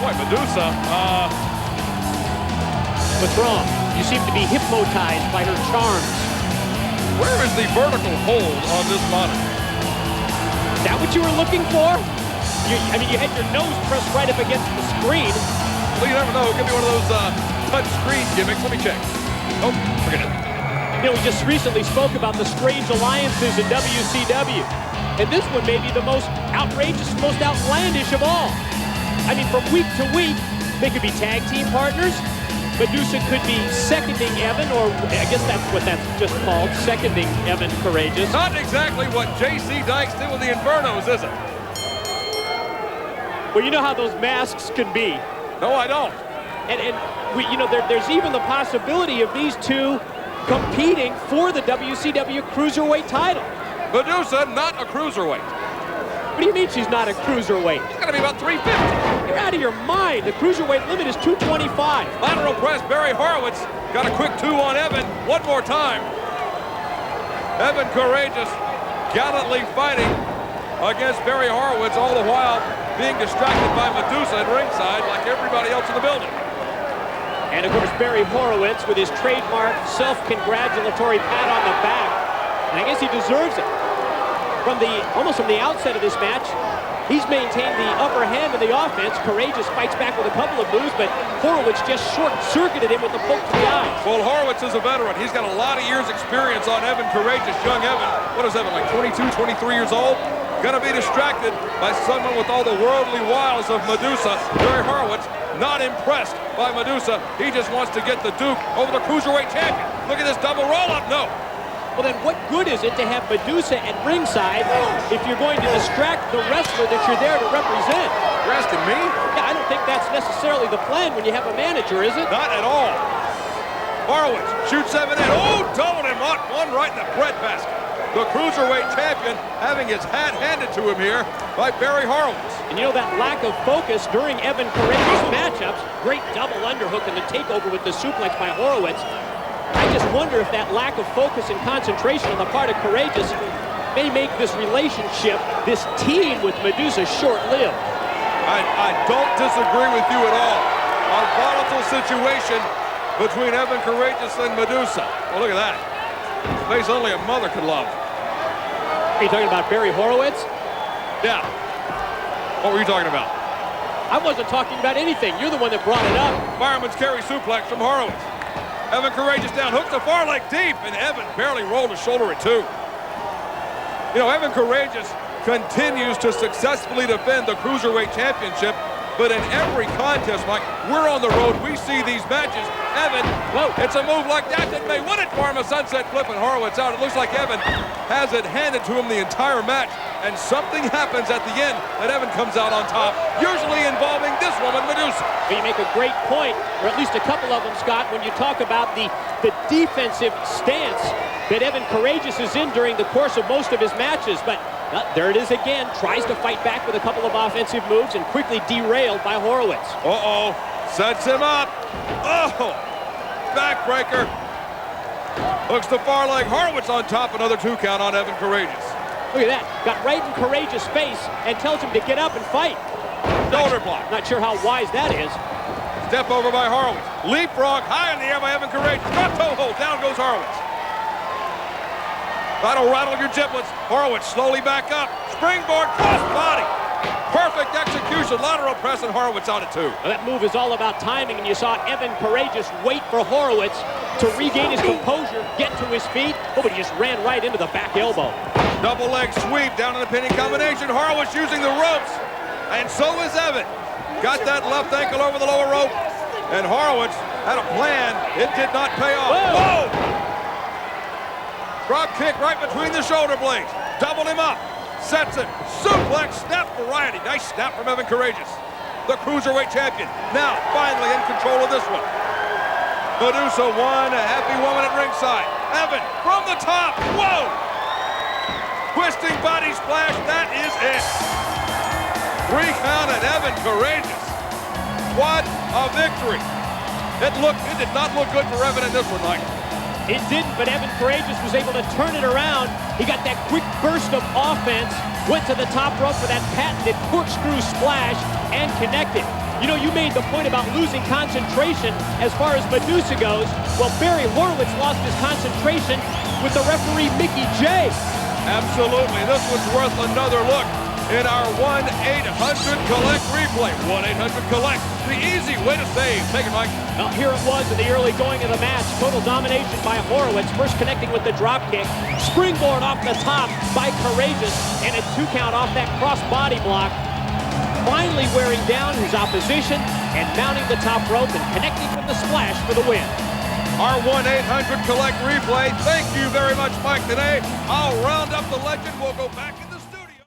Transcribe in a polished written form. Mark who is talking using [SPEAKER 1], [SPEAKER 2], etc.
[SPEAKER 1] Boy, Medusa,
[SPEAKER 2] What's wrong? You seem to be hypnotized by her charms.
[SPEAKER 1] where is the vertical hold on this monitor?
[SPEAKER 2] Is that what you were looking for? I mean, you had your nose pressed right up against the screen.
[SPEAKER 1] Well, you never know. It could be one of those touch screen gimmicks. Let me check. Oh, forget it.
[SPEAKER 2] You know, we just recently spoke about the strange alliances in WCW. And this one may be the most outrageous, most outlandish of all. I mean, from week to week, they could be tag team partners. Medusa could be seconding Evan, or I guess that's what that's just called, seconding Evan Karagias.
[SPEAKER 1] Not exactly what J.C. Dykes did with the Infernos, is it?
[SPEAKER 2] Well, you know how those masks can be.
[SPEAKER 1] No, I don't.
[SPEAKER 2] And we, you know, there's even the possibility of these two competing for the WCW Cruiserweight title.
[SPEAKER 1] Medusa, not a cruiserweight.
[SPEAKER 2] What do you mean she's not a cruiserweight?
[SPEAKER 1] It's going to be about 350.
[SPEAKER 2] You're out of your mind. The cruiserweight limit is 225.
[SPEAKER 1] Lateral press, Barry Horowitz got a quick 2 on Evan. One more time. Evan Karagias gallantly fighting against Barry Horowitz, all the while being distracted by Medusa at ringside like everybody else in the building.
[SPEAKER 2] And of course, Barry Horowitz with his trademark self-congratulatory pat on the back. And I guess he deserves it. Almost from the outset of this match, he's maintained the upper hand in the offense. Karagias fights back with a couple of moves, but Horowitz just short-circuited him with the poke to the eyes.
[SPEAKER 1] Well, Horowitz is a veteran. He's got a lot of years experience on Evan Karagias, young Evan. What is Evan, like 22, 23 years old? Gonna be distracted by someone with all the worldly wiles of Medusa. Barry Horowitz, not impressed by Medusa. He just wants to get the Duke over the Cruiserweight champion. Look at this double roll-up, no.
[SPEAKER 2] Well, then what good is it to have Medusa at ringside if you're going to distract the wrestler that you're there to represent?
[SPEAKER 1] You're asking me?
[SPEAKER 2] Yeah, I don't think that's necessarily the plan when you have a manager, is it?
[SPEAKER 1] Not at all. Horowitz shoots Evan in. Oh, doubled him up. One right in the breadbasket. The Cruiserweight champion having his hat handed to him here by Barry Horowitz.
[SPEAKER 2] And you know that lack of focus during Evan Karagias matchups, great double underhook and the takeover with the suplex by Horowitz. I just wonder if that lack of focus and concentration on the part of Karagias may make this relationship, this team with Medusa, short-lived.
[SPEAKER 1] I don't disagree with you at all. A volatile situation between Evan Karagias and Medusa. Oh, look at that. Face only a mother could love.
[SPEAKER 2] Are you talking about Barry Horowitz?
[SPEAKER 1] Yeah. What were you talking about?
[SPEAKER 2] I wasn't talking about anything. You're the one that brought it up.
[SPEAKER 1] Fireman's carry suplex from Horowitz. Evan Karagias down, hooks the far leg deep, and Evan barely rolled his shoulder at 2. You know, Evan Karagias continues to successfully defend the Cruiserweight Championship, but in every contest, Mike, we're on the road, we see these matches. Evan, whoa, it's a move like that that may win it for him, a sunset flip, and Horowitz out. It looks like Evan has it handed to him the entire match, and something happens at the end that Evan comes out on top, usually involving this woman, Medusa.
[SPEAKER 2] Well, you make a great point, or at least a couple of them, Scott, when you talk about the defensive stance that Evan Karagias is in during the course of most of his matches. But there it is again, tries to fight back with a couple of offensive moves and quickly derailed by Horowitz.
[SPEAKER 1] Uh-oh, sets him up. Oh, backbreaker. Hooks the far leg. Horowitz on top, another 2 count on Evan Karagias.
[SPEAKER 2] Look at that, got right in Karagias' face and tells him to get up and fight.
[SPEAKER 1] Shoulder block.
[SPEAKER 2] Not sure how wise that is.
[SPEAKER 1] Step over by Horowitz. Leapfrog high in the air by Evan Karagias. Drop toe hold. Down goes Horowitz. That'll rattle your giblets. Horowitz slowly back up. Springboard cross body. Perfect execution. Lateral press and Horowitz out at 2.
[SPEAKER 2] Well, that move is all about timing, and you saw Evan Karagias wait for Horowitz to regain his composure, get to his feet. Oh, but he just ran right into the back elbow.
[SPEAKER 1] Double leg sweep down in the pinning combination. Horowitz using the ropes. And so is Evan. Got that left ankle over the lower rope. And Horowitz had a plan. It did not pay off. Whoa! Drop kick right between the shoulder blades. Doubled him up. Sets it. Suplex. Snap variety. Nice snap from Evan Karagias. The Cruiserweight champion. Now finally in control of this one. Medusa won. A happy woman at ringside. Evan from the top. Whoa! Twisting body splash. That is it. 3 count at Evan Karagias. What a victory. It did not look good for Evan in this one, Mike.
[SPEAKER 2] It didn't, but Evan Karagias was able to turn it around. He got that quick burst of offense, went to the top rope for that patented corkscrew splash, and connected. You know, you made the point about losing concentration as far as Medusa goes. Well, Barry Horowitz lost his concentration with the referee, Mickey J.
[SPEAKER 1] Absolutely. This was worth another look in our 1-800-COLLECT replay. 1-800-COLLECT, the easy way to save. Take it, Mike.
[SPEAKER 2] Well, here it was in the early going of the match. Total domination by Horowitz, first connecting with the drop kick. Springboard off the top by Karagias, and a 2 count off that cross body block. Finally wearing down his opposition and mounting the top rope and connecting with the splash for the win.
[SPEAKER 1] Our 1-800-COLLECT replay. Thank you very much, Mike, today. I'll round up the legend. We'll go back.